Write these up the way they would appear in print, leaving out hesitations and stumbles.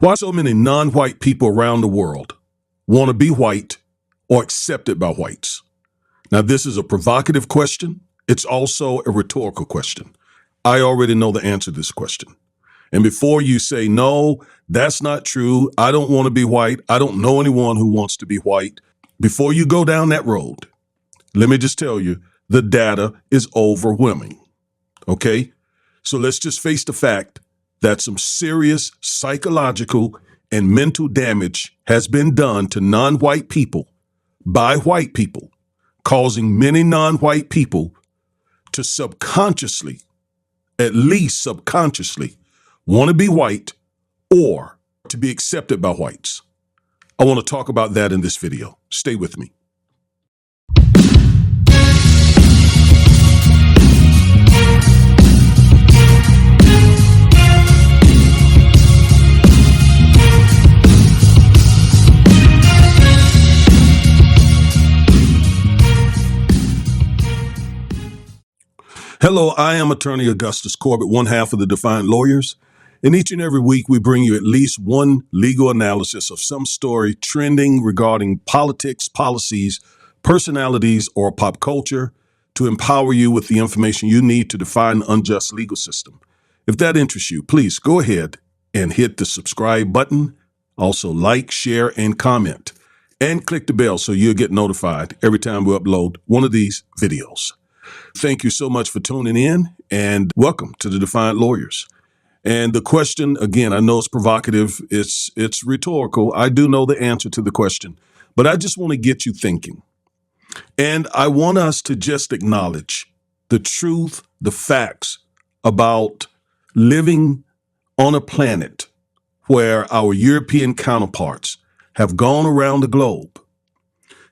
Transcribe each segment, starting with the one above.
Why so many non-white people around the world want to be white or accepted by whites? Now, this is a provocative question. It's also a rhetorical question. I already know the answer to this question. And before you say, no, that's not true, I don't want to be white, I don't know anyone who wants to be white, before you go down that road, let me just tell you, the data is overwhelming. Okay? So let's just face the fact that some serious psychological and mental damage has been done to non-white people by white people, causing many non-white people to subconsciously, at least subconsciously, want to be white or to be accepted by whites. I want to talk about that in this video. Stay with me. Hello, I am attorney Augustus Corbett, one half of the Defiant Lawyers. And each and every week, we bring you at least one legal analysis of some story trending regarding politics, policies, personalities, or pop culture to empower you with the information you need to define an unjust legal system. If that interests you, please go ahead and hit the subscribe button. Also like, share, and comment. And click the bell so you'll get notified every time we upload one of these videos. Thank you so much for tuning in and welcome to the Defiant Lawyers. And the question, again, I know it's provocative, it's rhetorical. I do know the answer to the question, but I just want to get you thinking. And I want us to just acknowledge the truth, the facts about living on a planet where our European counterparts have gone around the globe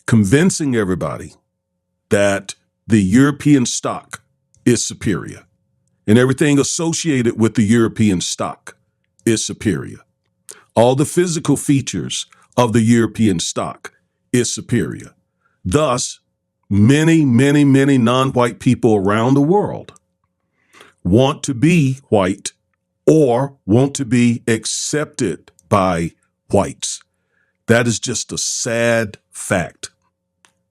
convincing everybody that the European stock is superior, and everything associated with the European stock is superior. All the physical features of the European stock is superior. Thus, many non-white people around the world want to be white or want to be accepted by whites. That is just a sad fact.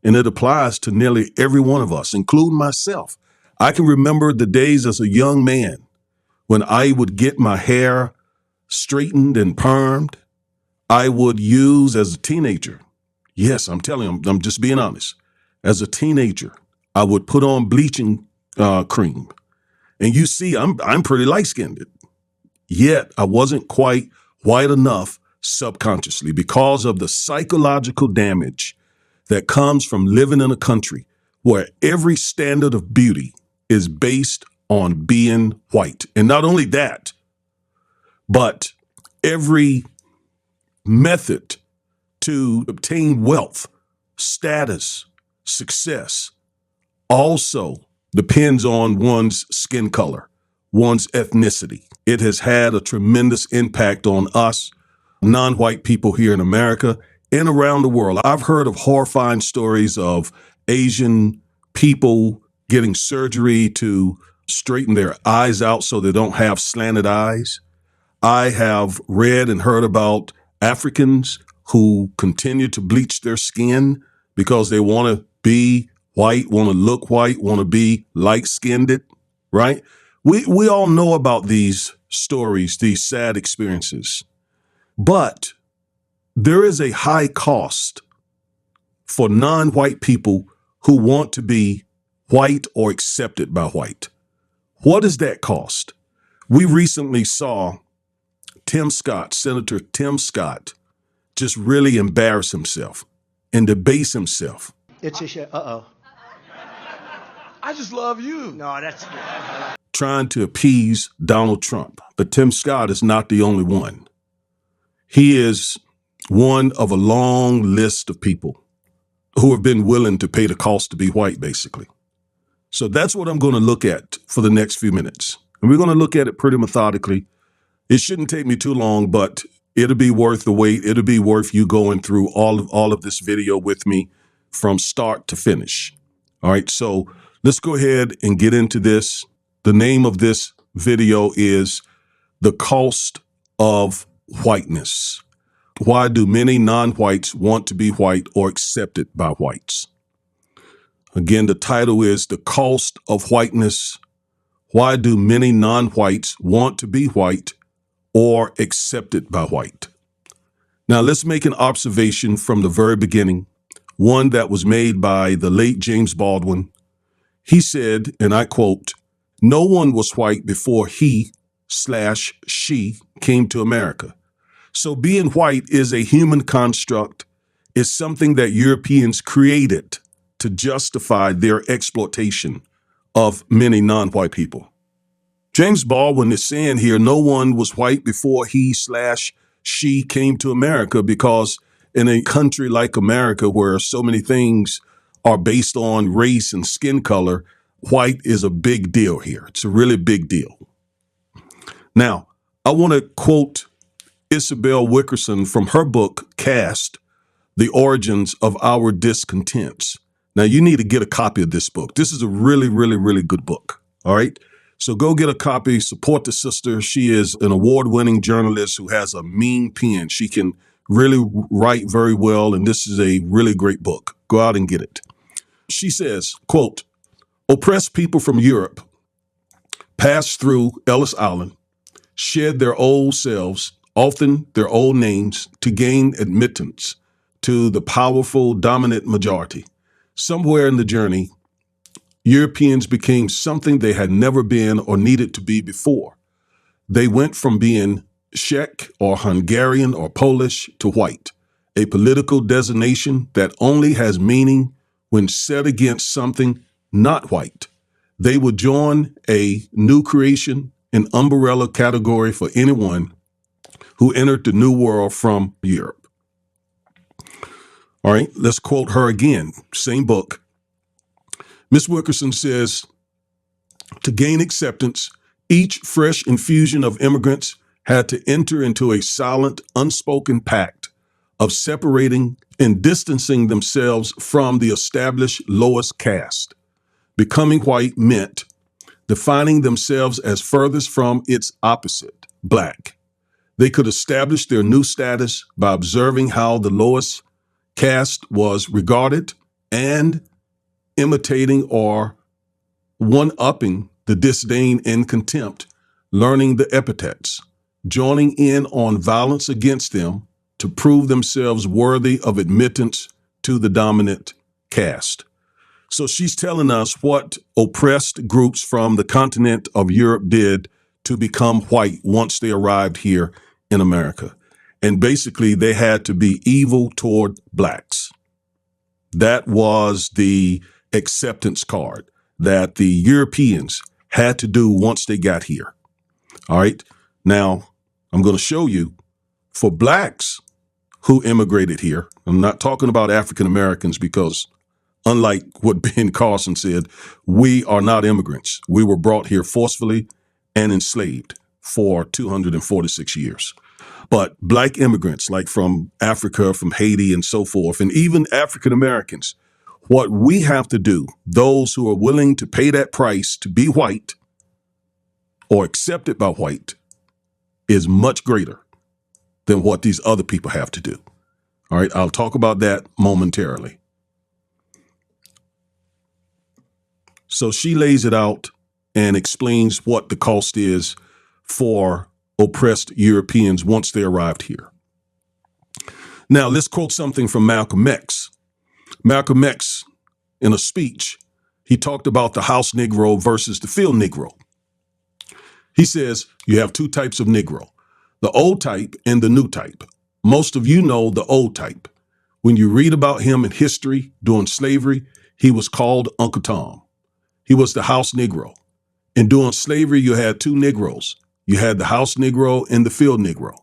And it applies to nearly every one of us, including myself. I can remember the days as a young man when I would get my hair straightened and permed. I would use as a teenager. Yes, I'm telling you, I'm just being honest. As a teenager, I would put on bleaching cream. And you see, I'm pretty light-skinned. Yet I wasn't quite white enough subconsciously because of the psychological damage that comes from living in a country where every standard of beauty is based on being white. And not only that, but every method to obtain wealth, status, success also depends on one's skin color, one's ethnicity. It has had a tremendous impact on us, non-white people here in America and around the world. I've heard of horrifying stories of Asian people getting surgery to straighten their eyes out so they don't have slanted eyes. I have read and heard about Africans who continue to bleach their skin because they want to be white, want to look white, want to be light-skinned, right? We all know about these stories, these sad experiences. But there is a high cost for non-white people who want to be white or accepted by white. What is that cost? We recently saw Senator Tim Scott, just really embarrass himself and debase himself. It's a shame. Uh-oh. I just love you. No, that's... Trying to appease Donald Trump. But Tim Scott is not the only one. He is one of a long list of people who have been willing to pay the cost to be white, basically. So that's what I'm going to look at for the next few minutes. And we're going to look at it pretty methodically. It shouldn't take me too long, but it'll be worth the wait. It'll be worth you going through all of this video with me from start to finish. All right, so let's go ahead and get into this. The name of this video is The Cost of whiteness. Why do many non-whites want to be white or accepted by whites? Again, the title is The Cost of Whiteness. Why do many non-whites want to be white or accepted by white? Now, let's make an observation from the very beginning, one that was made by the late James Baldwin. He said, and I quote, "No one was white before he/she came to America." So being white is a human construct. It's something that Europeans created to justify their exploitation of many non-white people. James Baldwin is saying here, no one was white before he/she came to America, because in a country like America, where so many things are based on race and skin color, white is a big deal here. It's a really big deal. Now, I want to quote Isabel Wickerson from her book, Caste, The Origins of Our Discontents. Now, you need to get a copy of this book. This is a really, really, really good book. All right. So go get a copy, support the sister. She is an award-winning journalist who has a mean pen. She can really write very well, and this is a really great book. Go out and get it. She says, quote, "Oppressed people from Europe passed through Ellis Island, shed their old selves, often their old names, to gain admittance to the powerful, dominant majority. Somewhere in the journey, Europeans became something they had never been or needed to be before. They went from being Czech or Hungarian or Polish to white, a political designation that only has meaning when set against something not white. They would join a new creation, an umbrella category for anyone who entered the New World from Europe." All right, let's quote her again, same book. Ms. Wickerson says, "To gain acceptance, each fresh infusion of immigrants had to enter into a silent, unspoken pact of separating and distancing themselves from the established lowest caste. Becoming white meant defining themselves as furthest from its opposite, black. They could establish their new status by observing how the lowest caste was regarded and imitating or one-upping the disdain and contempt, learning the epithets, joining in on violence against them to prove themselves worthy of admittance to the dominant caste." So she's telling us what oppressed groups from the continent of Europe did to become white once they arrived here in America. And basically, they had to be evil toward blacks. That was the acceptance card that the Europeans had to do once they got here. All right. Now, I'm going to show you for blacks who immigrated here. I'm not talking about African Americans, because unlike what Ben Carson said, we are not immigrants. We were brought here forcefully and enslaved for 246 years. But black immigrants, like from Africa, from Haiti, and so forth, and even African Americans, what we have to do, those who are willing to pay that price to be white or accepted by white, is much greater than what these other people have to do. All right, I'll talk about that momentarily. So she lays it out and explains what the cost is for oppressed Europeans once they arrived here. Now, let's quote something from Malcolm X. Malcolm X, in a speech, he talked about the house Negro versus the field Negro. He says, you have two types of Negro, the old type and the new type. Most of you know the old type. When you read about him in history during slavery, he was called Uncle Tom. He was the house Negro. And during slavery, you had two Negroes. You had the house Negro and the field Negro.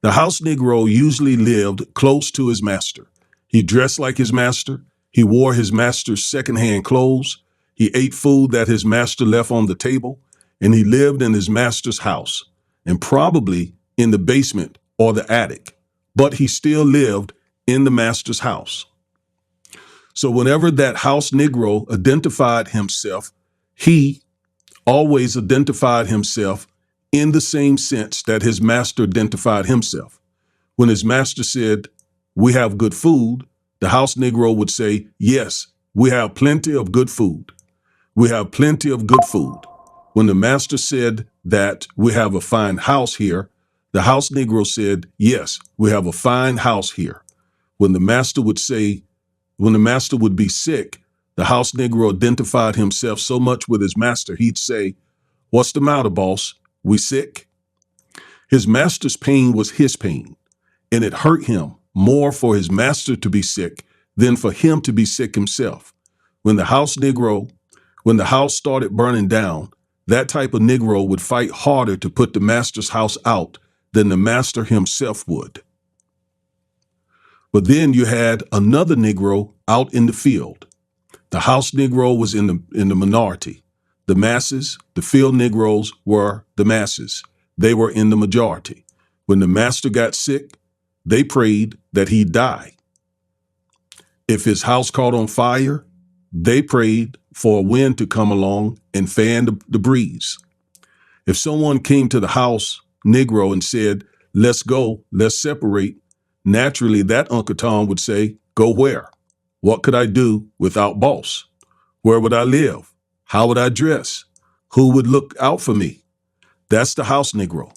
The house Negro usually lived close to his master. He dressed like his master. He wore his master's secondhand clothes. He ate food that his master left on the table. And he lived in his master's house, and probably in the basement or the attic. But he still lived in the master's house. So whenever that house Negro identified himself, he always identified himself in the same sense that his master identified himself. When his master said, "We have good food," the house Negro would say, "Yes, we have plenty of good food. We have plenty of good food." When the master said that we have a fine house here, the house Negro said, "Yes, we have a fine house here." When the master would say, when the master would be sick, the house Negro identified himself so much with his master, he'd say, "What's the matter, boss? We sick?" His master's pain was his pain, and it hurt him more for his master to be sick than for him to be sick himself. When the house Negro, when the house started burning down, that type of Negro would fight harder to put the master's house out than the master himself would. But then you had another Negro out in the field. The house Negro was in the minority. The masses, the field Negroes, were the masses. They were in the majority. When the master got sick, they prayed that he'd die. If his house caught on fire, they prayed for a wind to come along and fan the breeze. If someone came to the house Negro and said, "Let's go, let's separate," naturally that Uncle Tom would say, "Go where? What could I do without boss? Where would I live? How would I dress? Who would look out for me?" That's the house Negro.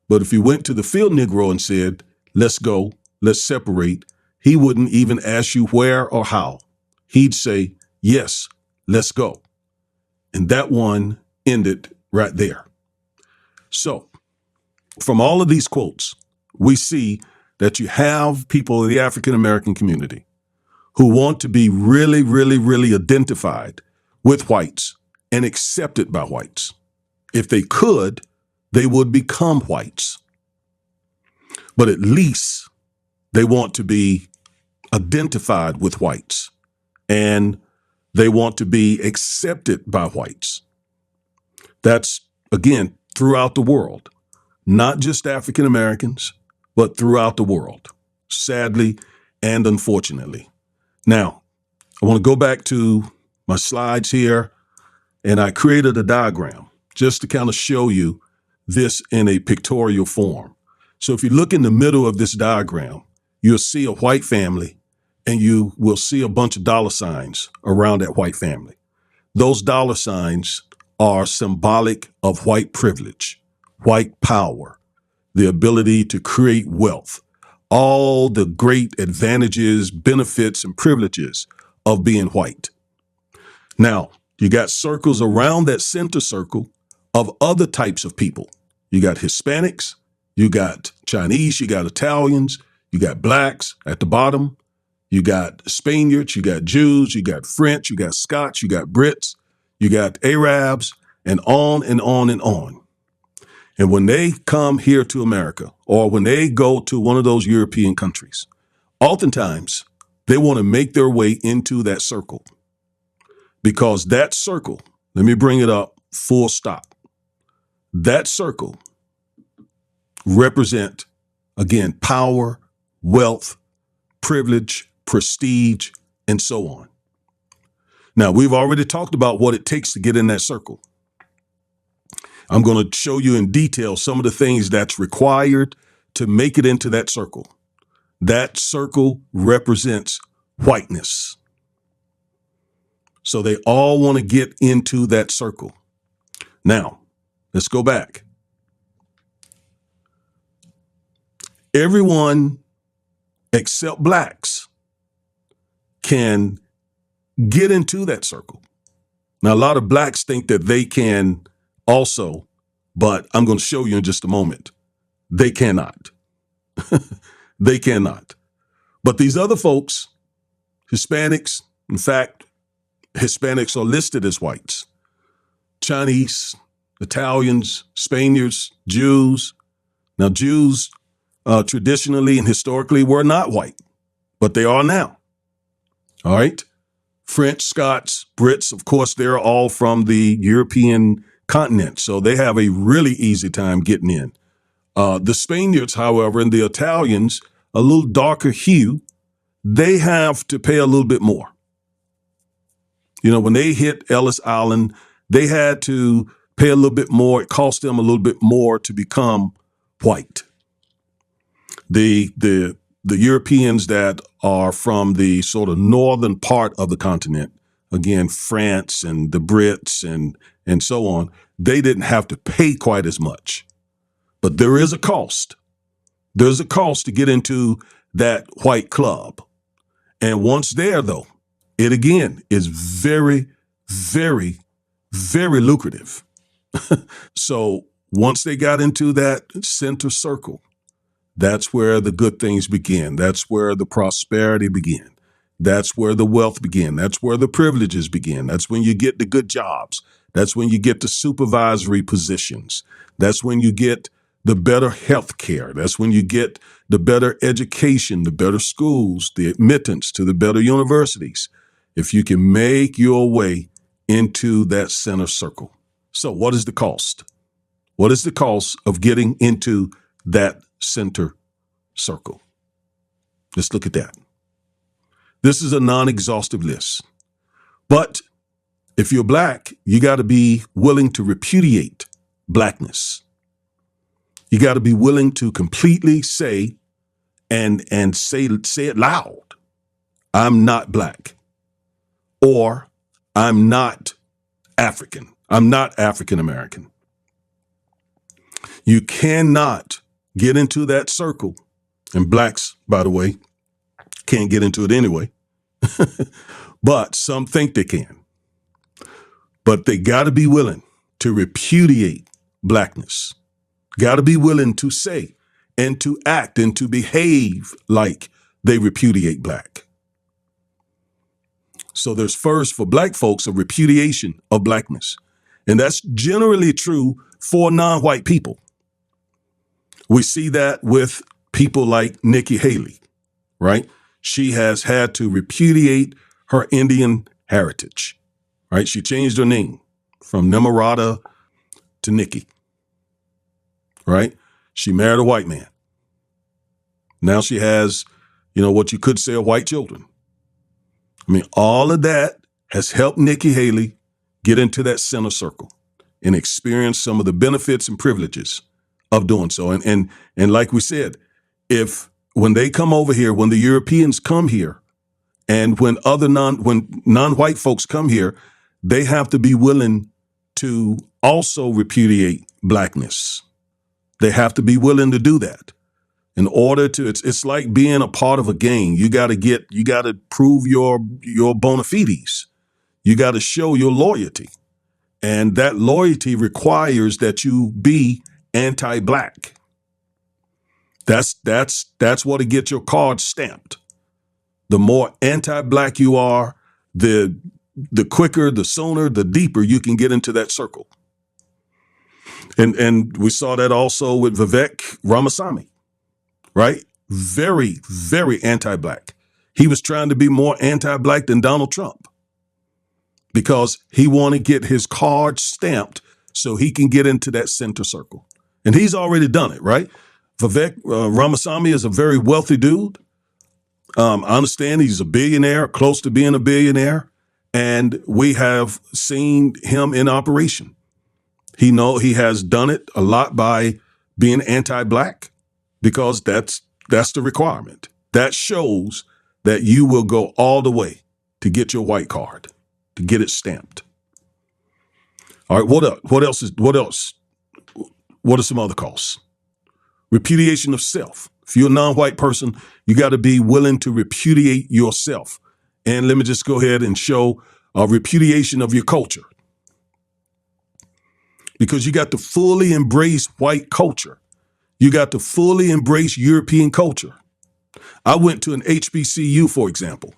But if you went to the field Negro and said, "Let's go, let's separate," he wouldn't even ask you where or how. He'd say, "Yes, let's go." And that one ended right there. So from all of these quotes, we see that you have people in the African American community who want to be really, really, really identified with whites and accepted by whites. If they could, they would become whites. But at least they want to be identified with whites and they want to be accepted by whites. That's, again, throughout the world, not just African Americans, but throughout the world, sadly and unfortunately. Now, I want to go back to my slides here, and I created a diagram just to kind of show you this in a pictorial form. So if you look in the middle of this diagram, you'll see a white family, and you will see a bunch of dollar signs around that white family. Those dollar signs are symbolic of white privilege, white power, the ability to create wealth, all the great advantages, benefits, and privileges of being white. Now, you got circles around that center circle of other types of people. You got Hispanics, you got Chinese, you got Italians, you got blacks at the bottom, you got Spaniards, you got Jews, you got French, you got Scots, you got Brits, you got Arabs, and on and on and on. And when they come here to America, or when they go to one of those European countries, oftentimes they want to make their way into that circle. Because that circle, let me bring it up full stop. That circle represent, again, power, wealth, privilege, prestige, and so on. Now, we've already talked about what it takes to get in that circle. I'm going to show you in detail some of the things that's required to make it into that circle. That circle represents whiteness. So they all want to get into that circle. Now, let's go back. Everyone except blacks can get into that circle. Now, a lot of blacks think that they can also, but I'm going to show you in just a moment. They cannot. They cannot. But these other folks, Hispanics, in fact, Hispanics are listed as whites. Chinese, Italians, Spaniards, Jews. Now, Jews traditionally and historically were not white, but they are now. All right. French, Scots, Brits, of course, they're all from the European continent, so they have a really easy time getting in. The Spaniards, however, and the Italians, a little darker hue, they have to pay a little bit more. You know, when they hit Ellis Island, they had to pay a little bit more. It cost them a little bit more to become white. The Europeans that are from the sort of northern part of the continent, again, France and the Brits and so on, they didn't have to pay quite as much. But there is a cost. There's a cost to get into that white club. And once there, though, it again is very, very, very lucrative. So once they got into that center circle, that's where the good things begin. That's where the prosperity began. That's where the wealth began. That's where the privileges begin. That's when you get the good jobs. That's when you get the supervisory positions. That's when you get the better health care. That's when you get the better education, the better schools, the admittance to the better universities. If you can make your way into that center circle. So what is the cost? What is the cost of getting into that center circle? Let's look at that. This is a non-exhaustive list. But if you're black, you got to be willing to repudiate blackness. You got to be willing to completely say and say it loud. I'm not black. Or I'm not African. I'm not African American. You cannot get into that circle. And blacks, by the way, can't get into it anyway. But some think they can. But they got to be willing to repudiate blackness. Got to be willing to say and to act and to behave like they repudiate black. So there's first for black folks a repudiation of blackness. And that's generally true for non-white people. We see that with people like Nikki Haley, right? She has had to repudiate her Indian heritage, right? She changed her name from Nimarata to Nikki, right? She married a white man. Now she has, what you could say are white children. I mean, all of that has helped Nikki Haley get into that center circle and experience some of the benefits and privileges of doing so. And like we said, when they come over here, when the Europeans come here, and when non-white folks come here, they have to be willing to also repudiate blackness. They have to be willing to do that. In order to, it's like being a part of a gang. You got to prove your bona fides. You got to show your loyalty. And that loyalty requires that you be anti-black. That's what to get your card stamped. The more anti-black you are, the quicker, the sooner, the deeper you can get into that circle. And we saw that also with Vivek Ramaswamy, right? Very, very anti-black. He was trying to be more anti-black than Donald Trump because he wanted to get his card stamped so he can get into that center circle. And he's already done it, right? Vivek Ramaswamy is a very wealthy dude. I understand he's a billionaire, close to being a billionaire, and we have seen him in operation. He has done it a lot by being anti-black because that's the requirement. That shows that you will go all the way to get your white card, to get it stamped. All right, what else? What are some other costs? Repudiation of self. If you're a non-white person, you got to be willing to repudiate yourself. And let me just go ahead and show a repudiation of your culture. Because you got to fully embrace white culture. You got to fully embrace European culture. I went to an HBCU, for example.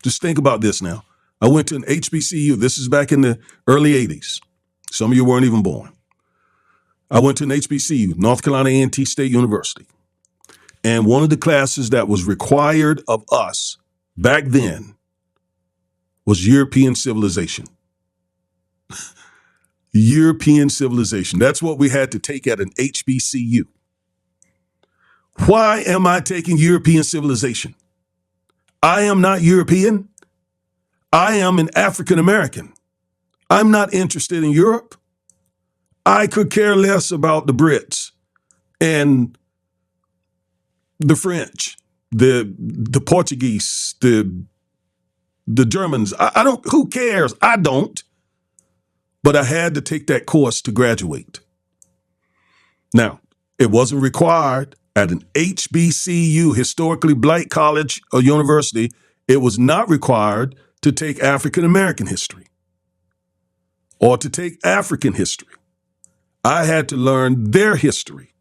Just think about this now. I went to an HBCU. This is back in the early 80s. Some of you weren't even born. I went to an HBCU, North Carolina A&T State University. And one of the classes that was required of us back then was European civilization. European civilization. That's what we had to take at an HBCU. Why am I taking European civilization? I am not European. I am an African American. I'm not interested in Europe. I could care less about the Brits and the French, the Portuguese, the Germans. I don't, who cares? I don't. But I had to take that course to graduate. Now, it wasn't required at an HBCU, historically black college or university. It was not required to take African American history or to take African history. I had to learn their history.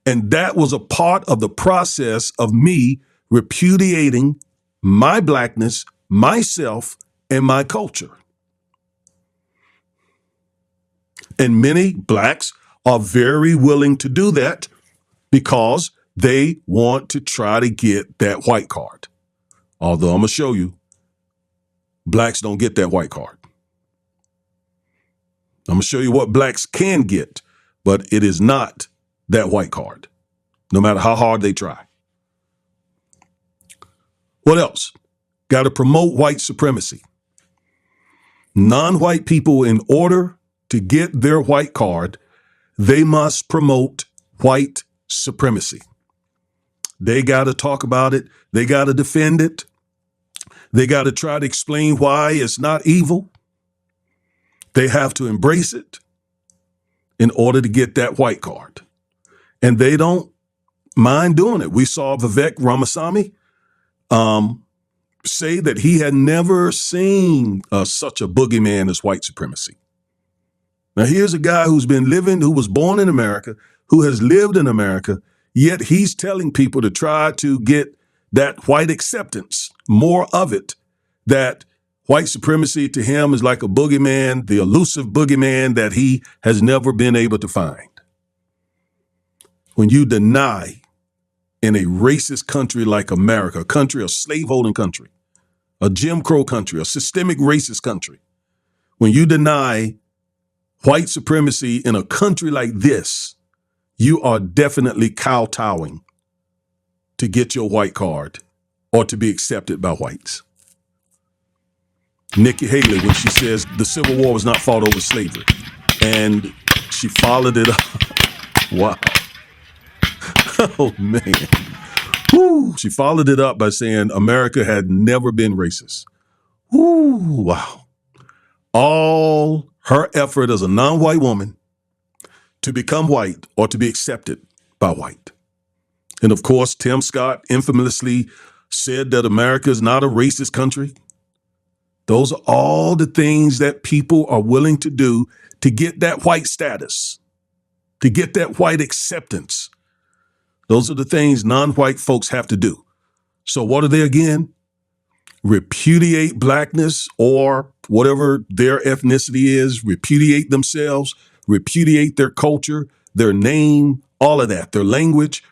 And that was a part of the process of me repudiating my blackness, myself, and my culture. And many blacks are very willing to do that because they want to try to get that white card. Although I'm going to show you, blacks don't get that white card. I'm going to show you what blacks can get, but it is not that white card, no matter how hard they try. What else? Got to promote white supremacy. Non-white people, in order to get their white card, they must promote white supremacy. They got to talk about it. They got to defend it. They got to try to explain why it's not evil. They have to embrace it in order to get that white card. And they don't mind doing it. We saw Vivek Ramaswamy say that he had never seen such a boogeyman as white supremacy. Now, here's a guy who was born in America, who has lived in America, yet he's telling people to try to get that white acceptance, more of it, that white supremacy to him is like a boogeyman, the elusive boogeyman that he has never been able to find. When you deny in a racist country like America, a country, a slaveholding country, a Jim Crow country, a systemic racist country, when you deny white supremacy in a country like this, you are definitely kowtowing to get your white card or to be accepted by whites. Nikki Haley, when she says the Civil War was not fought over slavery, and she followed it up. Wow. Oh, man. Woo. She followed it up by saying America had never been racist. Woo. Wow. All her effort as a non-white woman to become white or to be accepted by white. And of course, Tim Scott infamously said that America is not a racist country. Those are all the things that people are willing to do to get that white status, to get that white acceptance. Those are the things non-white folks have to do. So what are they again? Repudiate blackness or whatever their ethnicity is, repudiate themselves, repudiate their culture, their name, all of that, their language,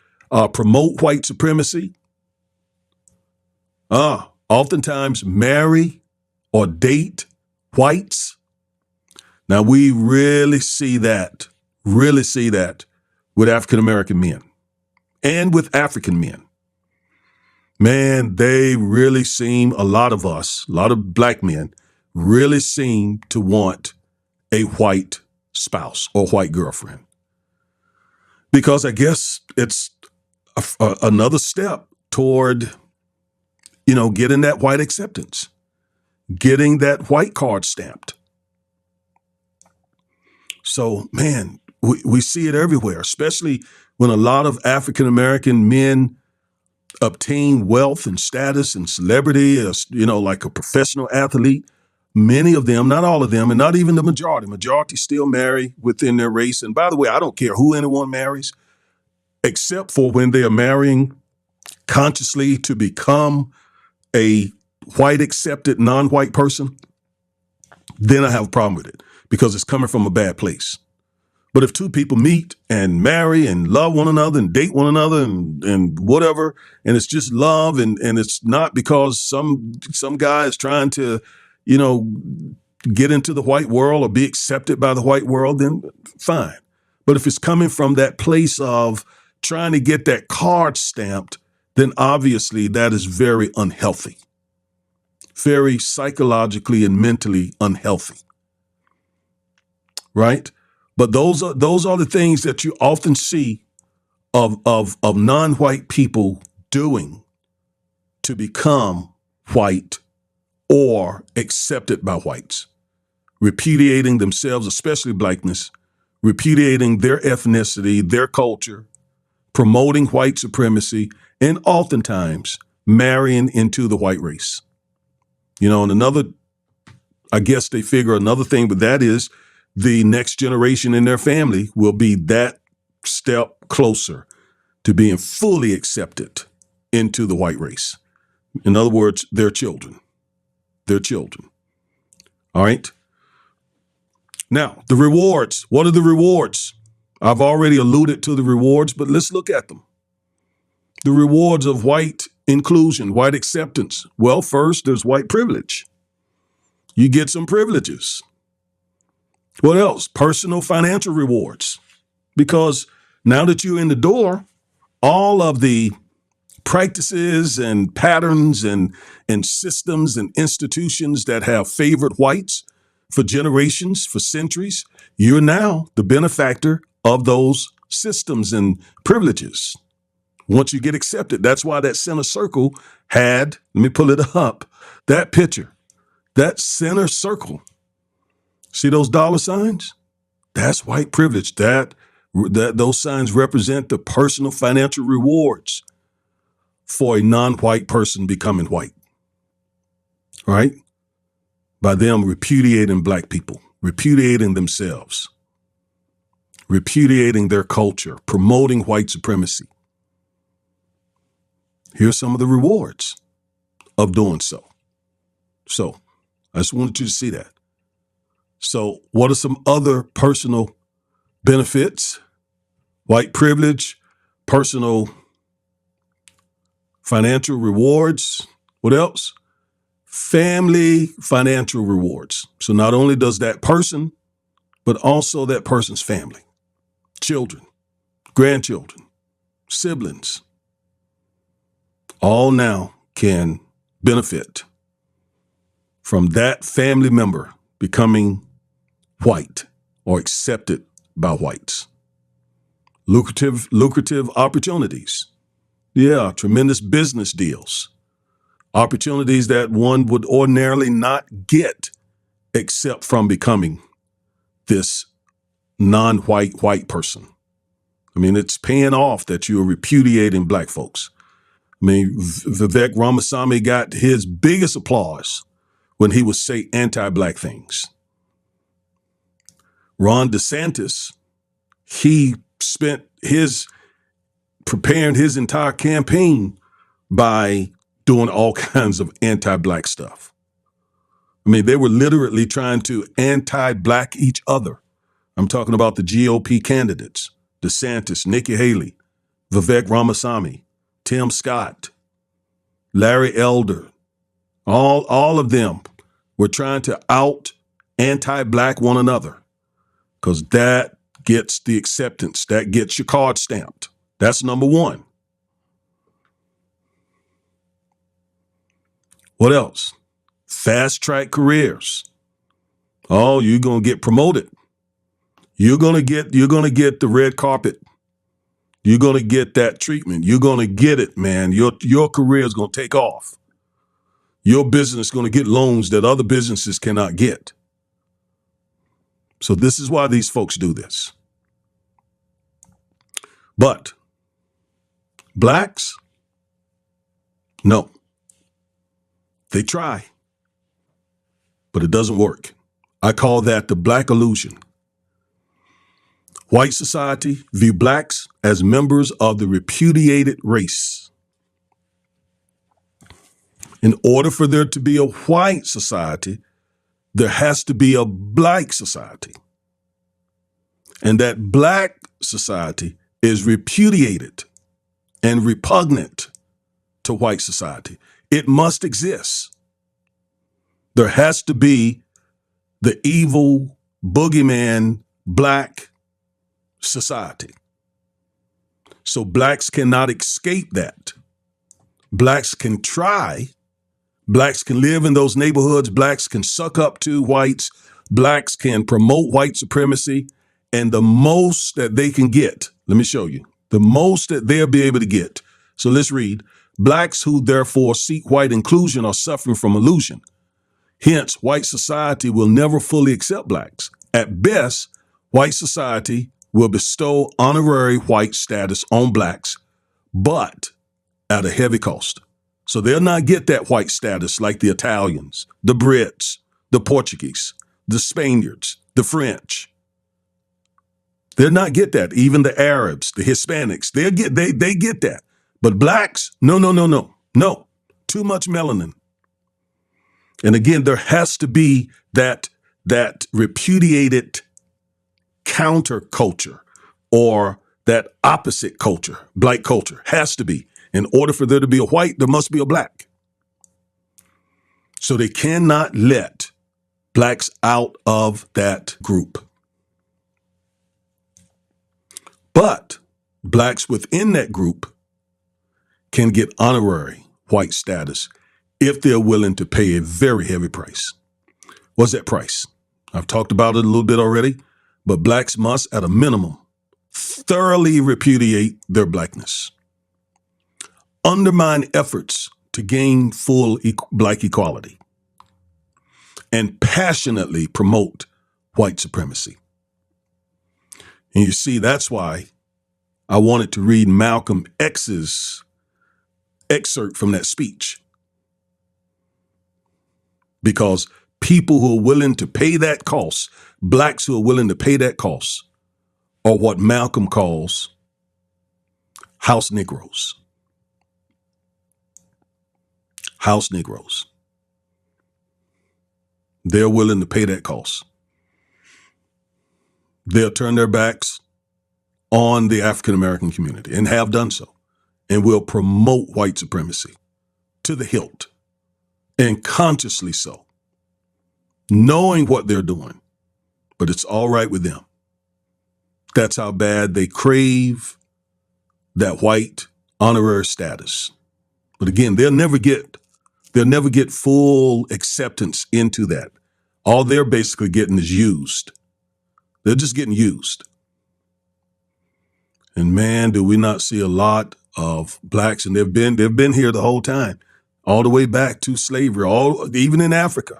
promote white supremacy. Oftentimes marry or date whites. Now we really see that with African American men and with African men. Man, they really seem, a lot of black men really seem to want a white spouse or white girlfriend. Because I guess it's another step toward, getting that white acceptance, getting that white card stamped. So, man, we see it everywhere, especially when a lot of African American men obtain wealth and status and celebrity, like a professional athlete. Many of them, not all of them, and not even the majority still marry within their race. And by the way, I don't care who anyone marries, except for when they are marrying consciously to become a white accepted non-white person, then I have a problem with it because it's coming from a bad place. But if two people meet and marry and love one another and date one another and whatever, and it's just love and it's not because some guy is trying to, get into the white world or be accepted by the white world, then fine. But if it's coming from that place of trying to get that card stamped, then obviously that is very unhealthy, very psychologically and mentally unhealthy, right? But those are the things that you often see of non-white people doing to become white or accepted by whites, repudiating themselves, especially blackness, repudiating their ethnicity, their culture, promoting white supremacy, and oftentimes marrying into the white race. And another, I guess they figure another thing, but that is the next generation in their family will be that step closer to being fully accepted into the white race. In other words, their children. Their children. All right? Now, the rewards. What are the rewards? I've already alluded to the rewards, but let's look at them. The rewards of white inclusion, white acceptance. Well, first, there's white privilege. You get some privileges. What else? Personal financial rewards. Because now that you're in the door, all of the practices and patterns and systems and institutions that have favored whites for generations, for centuries, you're now the benefactor of those systems and privileges. Once you get accepted, that's why that center circle had, let me pull it up, that picture, that center circle. See those dollar signs? That's white privilege. That those signs represent the personal financial rewards for a non-white person becoming white. All right? By them repudiating black people, repudiating themselves, repudiating their culture, promoting white supremacy. Here's some of the rewards of doing so. So I just wanted you to see that. So what are some other personal benefits? White privilege, personal financial rewards. What else? Family financial rewards. So not only does that person, but also that person's family, children, grandchildren, siblings, all now can benefit from that family member becoming white or accepted by whites. Lucrative opportunities. Yeah, tremendous business deals. Opportunities that one would ordinarily not get except from becoming this non-white white person. I mean, it's paying off that you're repudiating black folks. I mean, Vivek Ramaswamy got his biggest applause when he would say anti-black things. Ron DeSantis, he spent preparing his entire campaign by doing all kinds of anti-black stuff. I mean, they were literally trying to anti-black each other. I'm talking about the GOP candidates, DeSantis, Nikki Haley, Vivek Ramaswamy, Tim Scott, Larry Elder. All of them were trying to out anti-black one another because that gets the acceptance, that gets your card stamped. That's number one. What else? Fast track careers. Oh, you're going to get promoted. You're going to get the red carpet. You're going to get that treatment. You're going to get it, man. Your career is going to take off. Your business is going to get loans that other businesses cannot get. So this is why these folks do this. But blacks, no. They try, but it doesn't work. I call that the black illusion. White society view blacks as members of the repudiated race. In order for there to be a white society, there has to be a black society. And that black society is repudiated and repugnant to white society. It must exist. There has to be the evil boogeyman black society. So blacks cannot escape that. Blacks can try. Blacks can live in those neighborhoods. Blacks can suck up to whites. Blacks can promote white supremacy And the most that they can get, let me show you, the most that they'll be able to get. So let's read. Blacks who therefore seek white inclusion are suffering from illusion. Hence, white society will never fully accept blacks. At best, white society will bestow honorary white status on blacks, but at a heavy cost. So they'll not get that white status like the Italians, the Brits, the Portuguese, the Spaniards, the French. They'll not get that. Even the Arabs, the Hispanics, they get that. But blacks, no. Too much melanin. And again, there has to be that repudiated counterculture or that opposite culture, black culture, has to be. In order for there to be a white, there must be a black. So they cannot let blacks out of that group. But blacks within that group can get honorary white status if they're willing to pay a very heavy price. What's that price? I've talked about it a little bit already, but blacks must, at a minimum, thoroughly repudiate their blackness, undermine efforts to gain full black equality, and passionately promote white supremacy. And you see, that's why I wanted to read Malcolm X's excerpt from that speech. Because people who are willing to pay that cost, blacks who are willing to pay that cost, are what Malcolm calls house Negroes. House Negroes. They're willing to pay that cost. They'll turn their backs on the African American community and have done so, and will promote white supremacy to the hilt, and consciously so, knowing what they're doing, but it's all right with them. That's how bad they crave that white honorary status. But again, they'll never get full acceptance into that. All they're basically getting is used. They're just getting used. And man, do we not see a lot of blacks, and they've been here the whole time, all the way back to slavery, even in Africa.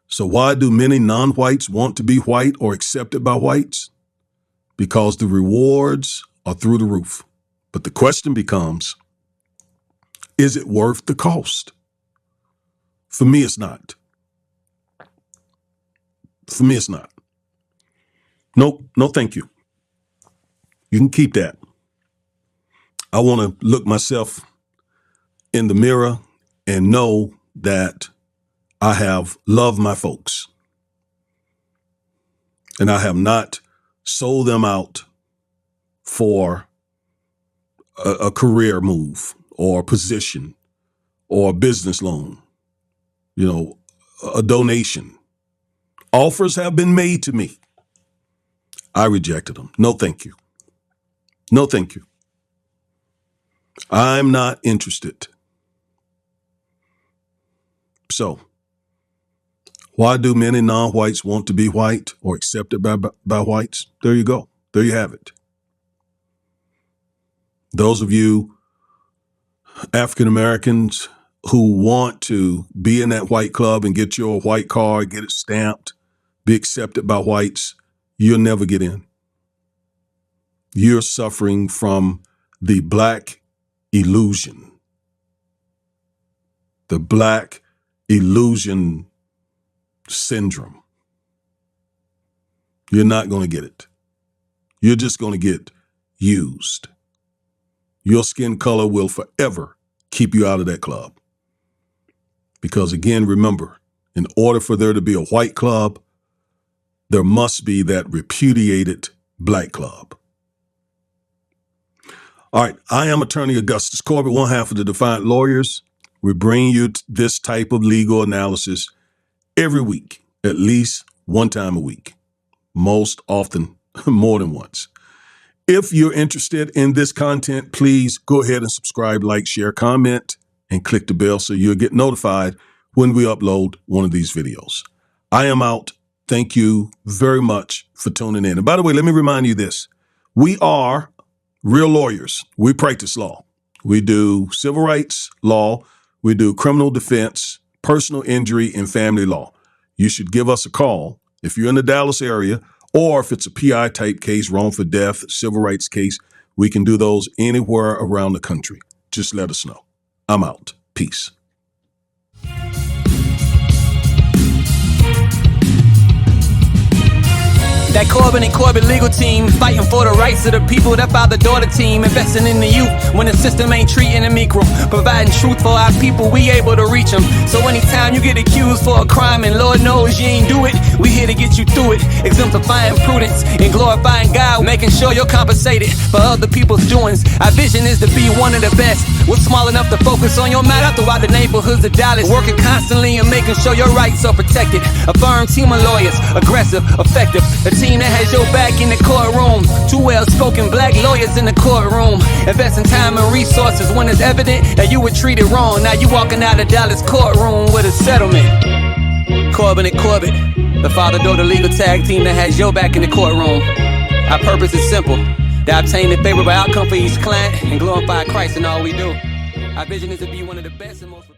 So why do many non-whites want to be white or accepted by whites? Because the rewards are through the roof. But the question becomes, is it worth the cost? For me, it's not. For me, it's not. No, thank you. You can keep that. I want to look myself in the mirror and know that I have loved my folks. And I have not sold them out for a career move or position or a business loan, a donation. Offers have been made to me. I rejected them. No, thank you. No, thank you. I'm not interested. So, why do many non-whites want to be white or accepted by whites? There you go. There you have it. Those of you African Americans who want to be in that white club and get your white card, get it stamped, be accepted by whites, you'll never get in. You're suffering from the black illusion. The black illusion syndrome. You're not going to get it. You're just going to get used. Your skin color will forever keep you out of that club. Because again, remember, in order for there to be a white club, there must be that repudiated black club. All right, I am attorney Augustus Corbett, one half of the Defiant Lawyers. We bring you this type of legal analysis every week, at least one time a week, most often more than once. If you're interested in this content, please go ahead and subscribe, like, share, comment, and click the bell so you'll get notified when we upload one of these videos. I am out. Thank you very much for tuning in. And by the way, let me remind you this. We are real lawyers. We practice law. We do civil rights law. We do criminal defense, personal injury, and family law. You should give us a call if you're in the Dallas area, or if it's a PI type case, wrongful death, civil rights case. We can do those anywhere around the country. Just let us know. I'm out. Peace. That Corbett and Corbett legal team, fighting for the rights of the people. That father-daughter team, investing in the youth when the system ain't treating them equal. Providing truth for our people, we able to reach them. So anytime you get accused for a crime and Lord knows you ain't do it, we here to get you through it. Exemplifying prudence and glorifying God, making sure you're compensated for other people's doings. Our vision is to be one of the best. We're small enough to focus on your matter throughout the neighborhoods of Dallas. Working constantly and making sure your rights are protected. A firm team of lawyers, aggressive, effective. A team that has your back in the courtroom. Two well-spoken black lawyers in the courtroom. Investing time and resources when it's evident that you were treated wrong. Now you walking out of Dallas courtroom with a settlement. Corbett and Corbett, the father-daughter legal tag team that has your back in the courtroom. Our purpose is simple: to obtain the favorable outcome for each client and glorify Christ in all we do. Our vision is to be one of the best and most